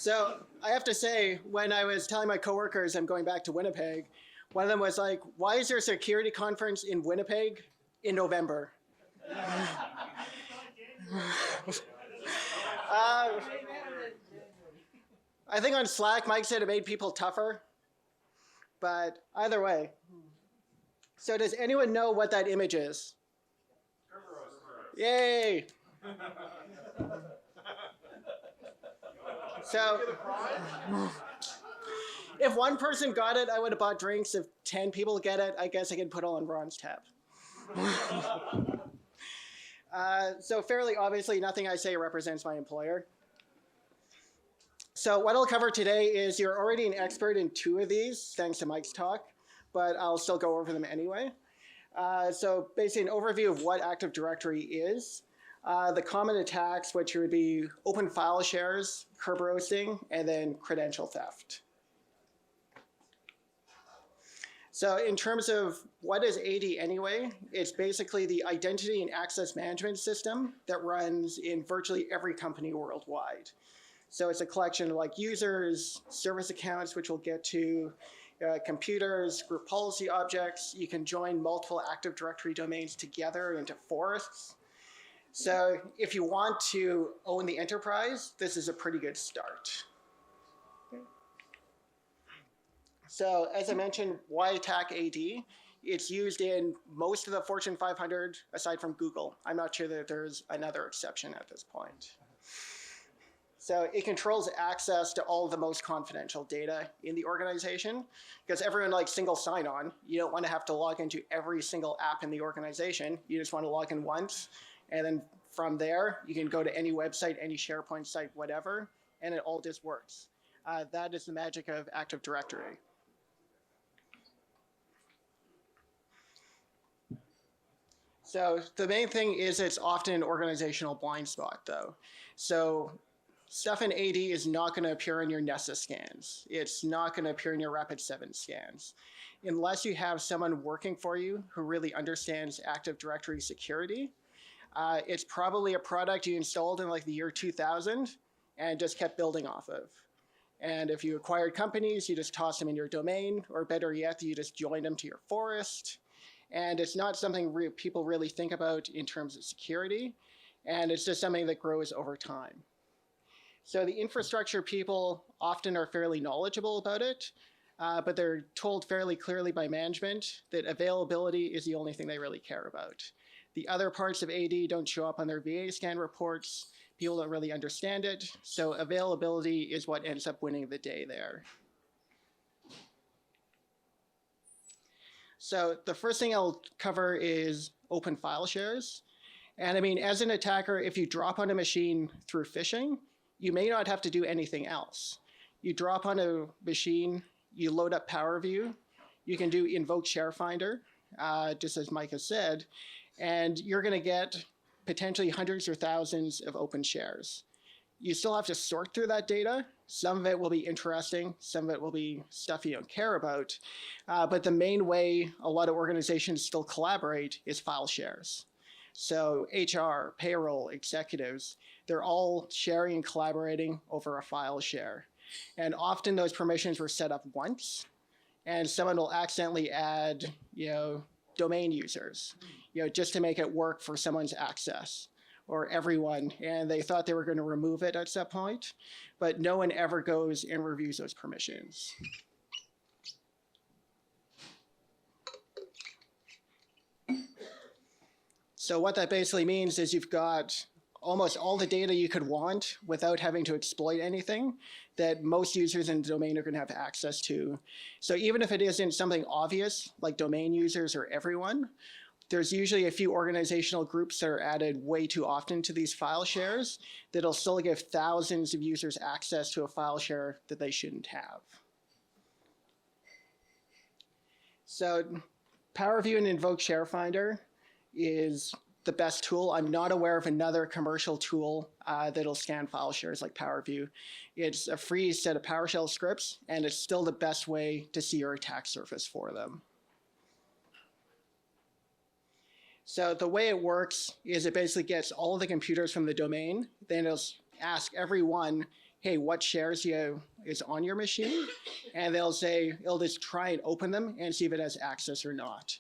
So I have to say, when I was telling my coworkers I'm going back to Winnipeg, one of them was like, "Why is there a security conference in Winnipeg in November?" I think on Slack, Mike said it made people tougher, but either way. So does anyone know what that image is? Yay! So if one person got it, I would have bought drinks. If 10 people get it, I guess I can put it on Ron's tab. So fairly obviously, nothing I say represents my employer. So what I'll cover today is you're already an expert in 2 of these, thanks to Mike's talk, but I'll still go over them anyway. So basically an overview of what Active Directory is, the common attacks, which would be open file shares, curb roasting, and then credential theft. So in terms of what is AD anyway, it's basically the identity and access management system that runs in virtually every company worldwide. So it's a collection of like users, service accounts, which we'll get to, computers, group policy objects. You can join multiple Active Directory domains together into forests. So if you want to own the enterprise, this is a pretty good start. So as I mentioned, why attack AD? It's used in most of the Fortune 500, aside from Google. I'm not sure that there's another exception at this point. So it controls access to all of the most confidential data in the organization, because everyone likes single sign-on. You don't want to have to log into every single app in the organization. You just want to log in once, and then from there, you can go to any website, any SharePoint site, whatever, and it all just works. That is the magic of Active Directory. So the main thing is it's often an organizational blind spot, though. So stuff in AD is not going to appear in your Nessus scans. It's not going to appear in your Rapid7 scans. Unless you have someone working for you who really understands Active Directory security, it's probably a product you installed in like the year 2000 and just kept building off of. And if you acquired companies, you just toss them in your domain, or better yet, you just join them to your forest. And it's not something people really think about in terms of security, and it's just something that grows over time. So the infrastructure people often are fairly knowledgeable about it, but they're told fairly clearly by management that availability is the only thing they really care about. The other parts of AD don't show up on their VA scan reports. People don't really understand it, so availability is what ends up winning the day there. So the first thing I'll cover is open file shares. And I mean, as an attacker, if you drop on a machine through phishing, you may not have to do anything else. You drop on a machine, you load up PowerView, you can do invoke ShareFinder, just as Mike has said, and you're going to get potentially hundreds or thousands of open shares. You still have to sort through that data. Some of it will be interesting, some of it will be stuff you don't care about, but the main way a lot of organizations still collaborate is file shares. So HR, payroll, executives, they're all sharing and collaborating over a file share. And often those permissions were set up once, and someone will accidentally add, domain users, just to make it work for someone's access, or everyone, and they thought they were going to remove it at some point, but no one ever goes and reviews those permissions. So what that basically means is you've got almost all the data you could want without having to exploit anything that most users in the domain are going to have access to. So even if it isn't something obvious, like domain users or everyone, there's usually a few organizational groups that are added way too often to these file shares that'll still give thousands of users access to a file share that they shouldn't have. So PowerView and Invoke ShareFinder is the best tool. I'm not aware of another commercial tool that'll scan file shares like PowerView. It's a free set of PowerShell scripts, and it's still the best way to see your attack surface for them. So the way it works is it basically gets all of the computers from the domain, then it'll ask everyone, hey, what shares is on your machine? And it'll just try and open them and see if it has access or not.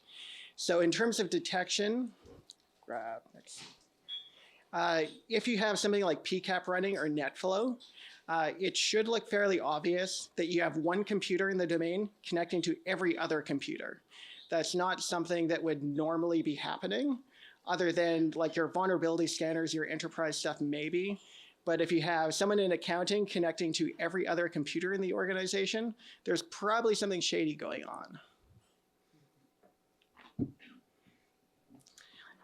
So in terms of detection, if you have something like PCAP running or NetFlow, it should look fairly obvious that you have one computer in the domain connecting to every other computer. That's not something that would normally be happening, other than like your vulnerability scanners, your enterprise stuff maybe. But if you have someone in accounting connecting to every other computer in the organization, there's probably something shady going on.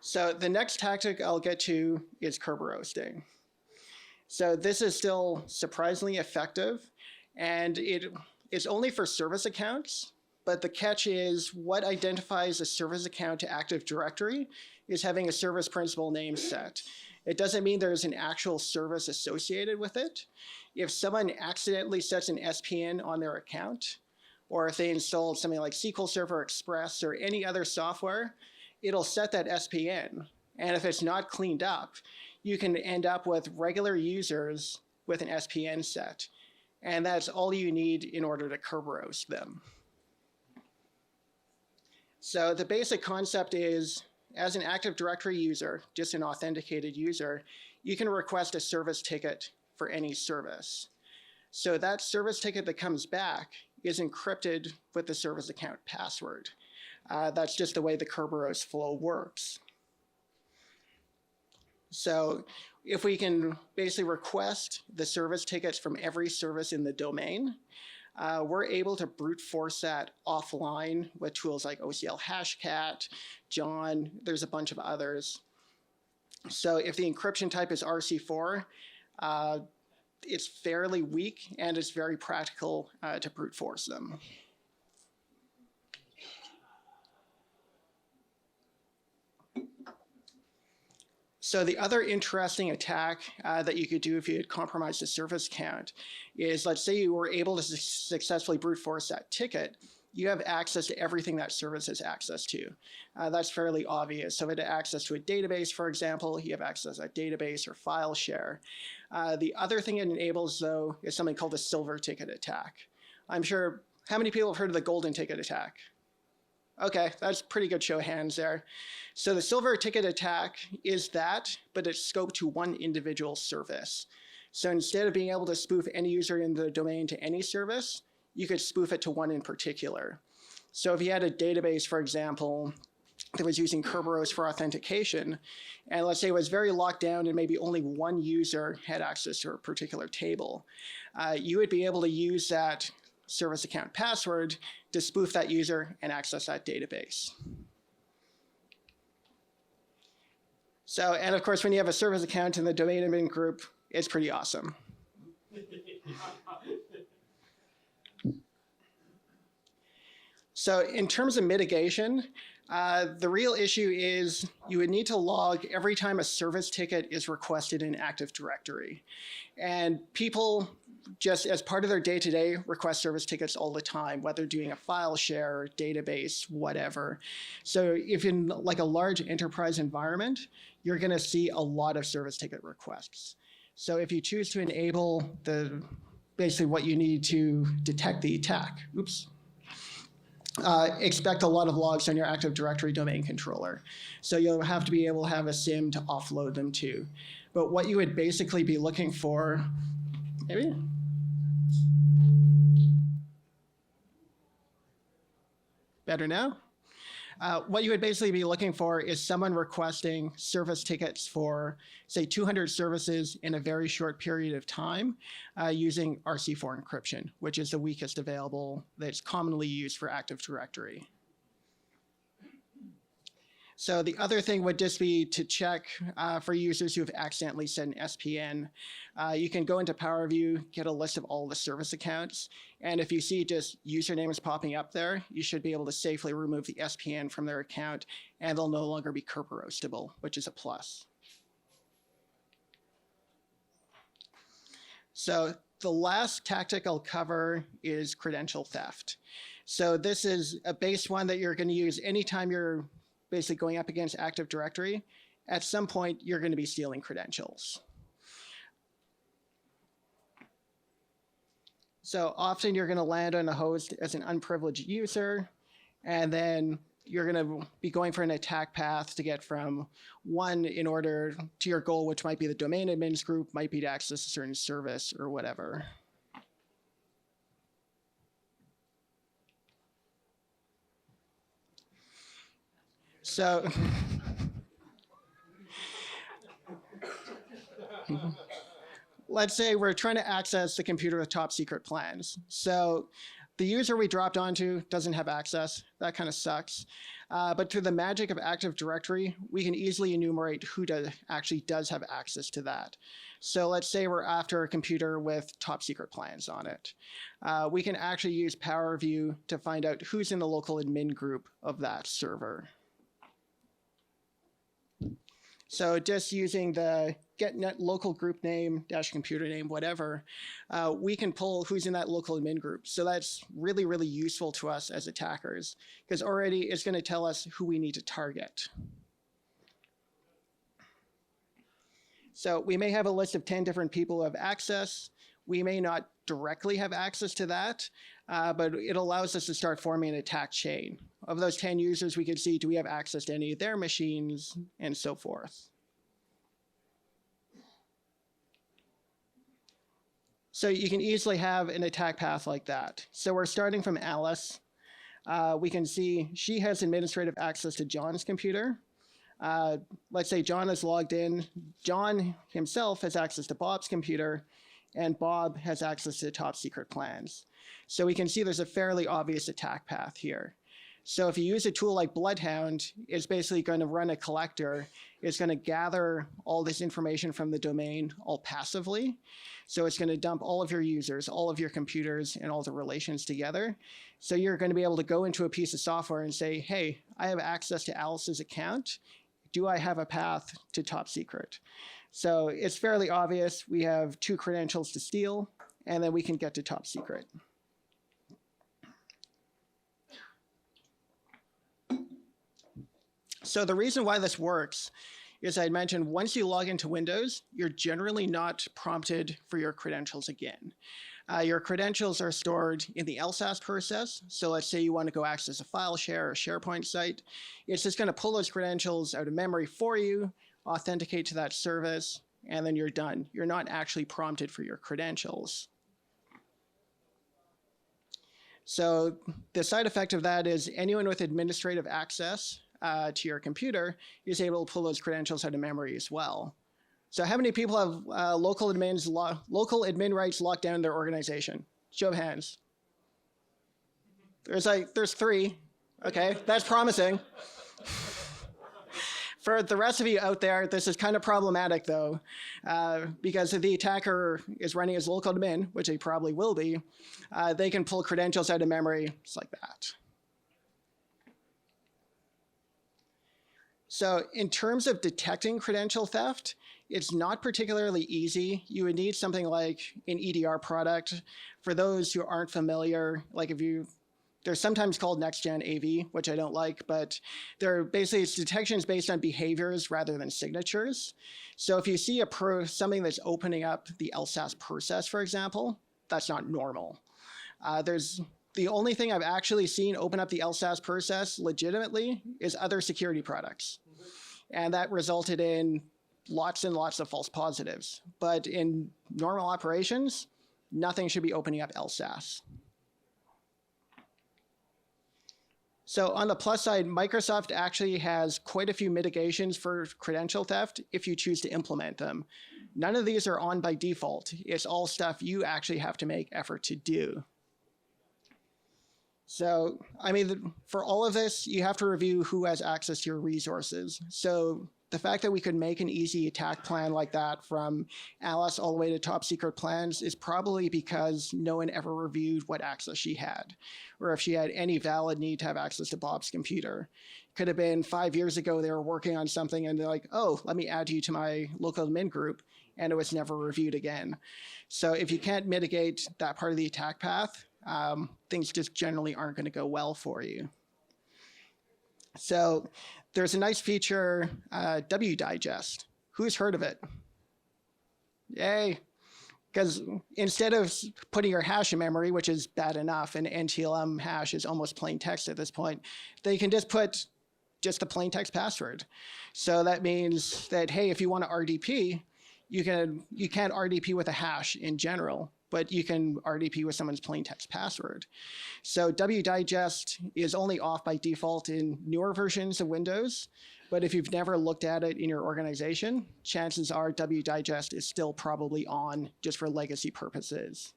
So the next tactic I'll get to is Kerberoasting. So this is still surprisingly effective, and it is only for service accounts, but the catch is what identifies a service account to Active Directory is having a service principal name set. It doesn't mean there's an actual service associated with it. If someone accidentally sets an SPN on their account, or if they installed something like SQL Server Express or any other software, it'll set that SPN. And if it's not cleaned up, you can end up with regular users with an SPN set. And that's all you need in order to Kerberos them. So the basic concept is, as an Active Directory user, just an authenticated user, you can request a service ticket for any service. So that service ticket that comes back is encrypted with the service account password. That's just the way the Kerberos flow works. So if we can basically request the service tickets from every service in the domain, we're able to brute force that offline with tools like OCL Hashcat, John, there's a bunch of others. So if the encryption type is RC4, it's fairly weak and it's very practical to brute force them. So the other interesting attack that you could do if you had compromised a service account is, let's say you were able to successfully brute force that ticket, you have access to everything that service has access to. That's fairly obvious. So if it had access to a database, for example, you have access to a database or file share. The other thing it enables, though, is something called a silver ticket attack. I'm sure, how many people have heard of the golden ticket attack? Okay, that's a pretty good show of hands there. So the silver ticket attack is that, but it's scoped to one individual service. So instead of being able to spoof any user in the domain to any service, you could spoof it to one in particular. So if you had a database, for example, that was using Kerberos for authentication, and let's say it was very locked down and maybe only one user had access to a particular table, you would be able to use that service account password to spoof that user and access that database. So, and of course, when you have a service account in the domain admin group, it's pretty awesome. So in terms of mitigation, the real issue is you would need to log every time a service ticket is requested in Active Directory. And people, just as part of their day-to-day, request service tickets all the time, whether doing a file share, database, whatever. So if in like a large enterprise environment, you're going to see a lot of service ticket requests. So if you choose to enable basically what you need to detect the attack, expect a lot of logs on your Active Directory domain controller. So you'll have to be able to have a SIM to offload them to. But what you would basically be looking for, maybe? Better now? What you would basically be looking for is someone requesting service tickets for, say, 200 services in a very short period of time using RC4 encryption, which is the weakest available that's commonly used for Active Directory. So the other thing would just be to check for users who have accidentally set an SPN. You can go into PowerView, get a list of all the service accounts, and if you see just usernames popping up there, you should be able to safely remove the SPN from their account, and they'll no longer be Kerberoastable, which is a plus. So the last tactic I'll cover is credential theft. So this is a base one that you're going to use anytime you're basically going up against Active Directory. At some point, you're going to be stealing credentials. So often you're going to land on a host as an unprivileged user, and then you're going to be going for an attack path to get from one in order to your goal, which might be the domain admins group, might be to access a certain service or whatever. So let's say we're trying to access the computer with top secret plans. So the user we dropped onto doesn't have access. That kind of sucks. But through the magic of Active Directory, we can easily enumerate who actually does have access to that. So let's say we're after a computer with top secret plans on it. We can actually use PowerView to find out who's in the local admin group of that server. So just using the getnet local group name dash computer name, whatever, we can pull who's in that local admin group. So that's really, really useful to us as attackers, because already it's going to tell us who we need to target. So we may have a list of 10 different people who have access. We may not directly have access to that, but it allows us to start forming an attack chain. Of those 10 users, we can see, do we have access to any of their machines, and so forth. So you can easily have an attack path like that. So we're starting from Alice. We can see she has administrative access to John's computer. Let's say John is logged in. John himself has access to Bob's computer, and Bob has access to top secret plans. So we can see there's a fairly obvious attack path here. So if you use a tool like Bloodhound, it's basically going to run a collector. It's going to gather all this information from the domain all passively. So it's going to dump all of your users, all of your computers, and all the relations together. So you're going to be able to go into a piece of software and say, hey, I have access to Alice's account. Do I have a path to top secret? So it's fairly obvious. We have 2 credentials to steal, and then we can get to top secret. So the reason why this works is I mentioned once you log into Windows, you're generally not prompted for your credentials again. Your credentials are stored in the LSASS process. So let's say you want to go access a file share or SharePoint site. It's just going to pull those credentials out of memory for you, authenticate to that service, and then you're done. You're not actually prompted for your credentials. So the side effect of that is anyone with administrative access to your computer is able to pull those credentials out of memory as well. So how many people have local admin rights locked down in their organization? Show of hands. There's 3. Okay, that's promising. For the rest of you out there, this is kind of problematic though, because if the attacker is running as local admin, which they probably will be, they can pull credentials out of memory just like that. So in terms of detecting credential theft, it's not particularly easy. You would need something like an EDR product. For those who aren't familiar, like they're sometimes called next-gen AV, which I don't like, but they're basically, it's detections based on behaviors rather than signatures. So if you see something that's opening up the LSASS process, for example, that's not normal. The only thing I've actually seen open up the LSASS process legitimately is other security products. And that resulted in lots and lots of false positives. But in normal operations, nothing should be opening up LSASS. So on the plus side, Microsoft actually has quite a few mitigations for credential theft if you choose to implement them. None of these are on by default. It's all stuff you actually have to make effort to do. So, I mean, for all of this, you have to review who has access to your resources. So the fact that we could make an easy attack plan like that from Alice all the way to top secret plans is probably because no one ever reviewed what access she had, or if she had any valid need to have access to Bob's computer. Could have been 5 years ago they were working on something and they're like, oh, let me add you to my local admin group, and it was never reviewed again. So if you can't mitigate that part of the attack path, things just generally aren't going to go well for you. So there's a nice feature, W Digest. Who's heard of it? Yay. Because instead of putting your hash in memory, which is bad enough, and NTLM hash is almost plain text at this point, they can just put just the plain text password. So that means that, hey, if you want to RDP, you can't RDP with a hash in general, but you can RDP with someone's plain text password. So wdigest is only off by default in newer versions of Windows, but if you've never looked at it in your organization, chances are wdigest is still probably on just for legacy purposes.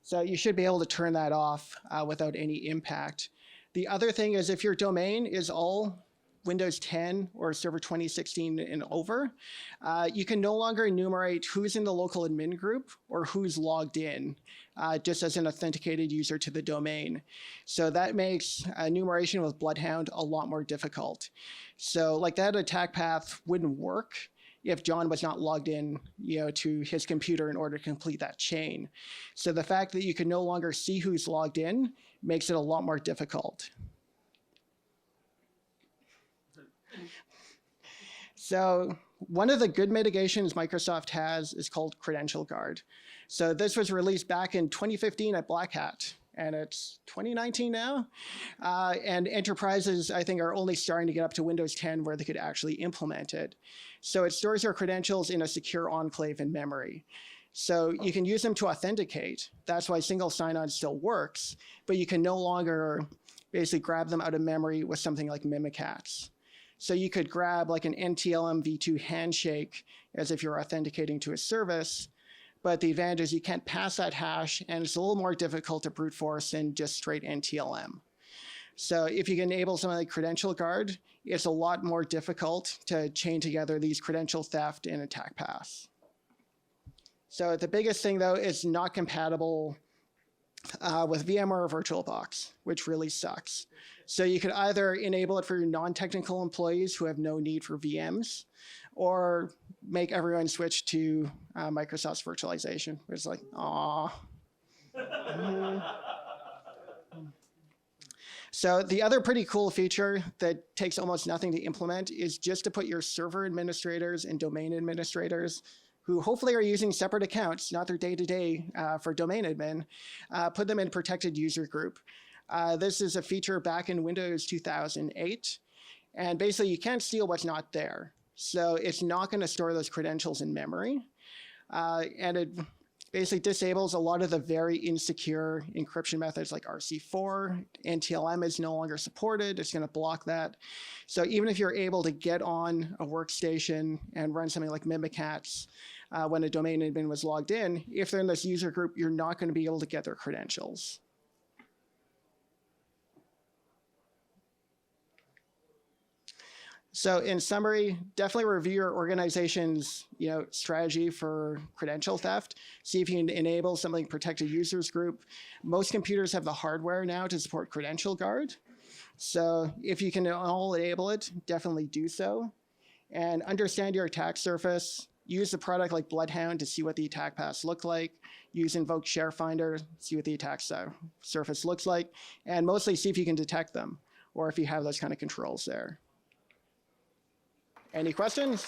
So you should be able to turn that off without any impact. The other thing is if your domain is all Windows 10 or Server 2016 and over, you can no longer enumerate who's in the local admin group or who's logged in, just as an authenticated user to the domain. So that makes enumeration with Bloodhound a lot more difficult. So like that attack path wouldn't work if John was not logged in, to his computer in order to complete that chain. So the fact that you can no longer see who's logged in makes it a lot more difficult. So one of the good mitigations Microsoft has is called Credential Guard. So this was released back in 2015 at Black Hat, and it's 2019 now. And enterprises, I think, are only starting to get up to Windows 10 where they could actually implement it. So it stores your credentials in a secure enclave in memory. So you can use them to authenticate. That's why single sign-on still works, but you can no longer basically grab them out of memory with something like Mimikatz. So you could grab like an NTLM v2 handshake as if you're authenticating to a service, but the advantage is you can't pass that hash, and it's a little more difficult to brute force than just straight NTLM. So if you can enable something like Credential Guard, it's a lot more difficult to chain together these credential theft and attack paths. So the biggest thing, though, is not compatible with VMware or VirtualBox, which really sucks. So you could either enable it for your non-technical employees who have no need for VMs, or make everyone switch to Microsoft's virtualization. It's like, aw. So the other pretty cool feature that takes almost nothing to implement is just to put your server administrators and domain administrators, who hopefully are using separate accounts, not their day-to-day for domain admin, put them in a protected user group. This is a feature back in Windows 2008. And basically, you can't steal what's not there. So it's not going to store those credentials in memory. And it basically disables a lot of the very insecure encryption methods like RC4. NTLM is no longer supported. It's going to block that. So even if you're able to get on a workstation and run something like Mimikatz when a domain admin was logged in, if they're in this user group, you're not going to be able to get their credentials. So in summary, definitely review your organization's strategy for credential theft. See if you can enable something like protected users group. Most computers have the hardware now to support Credential Guard. So if you can all enable it, definitely do so. And understand your attack surface. Use a product like Bloodhound to see what the attack paths look like. Use Invoke ShareFinder, see what the attack surface looks like. And mostly see if you can detect them, or if you have those kind of controls there. Any questions?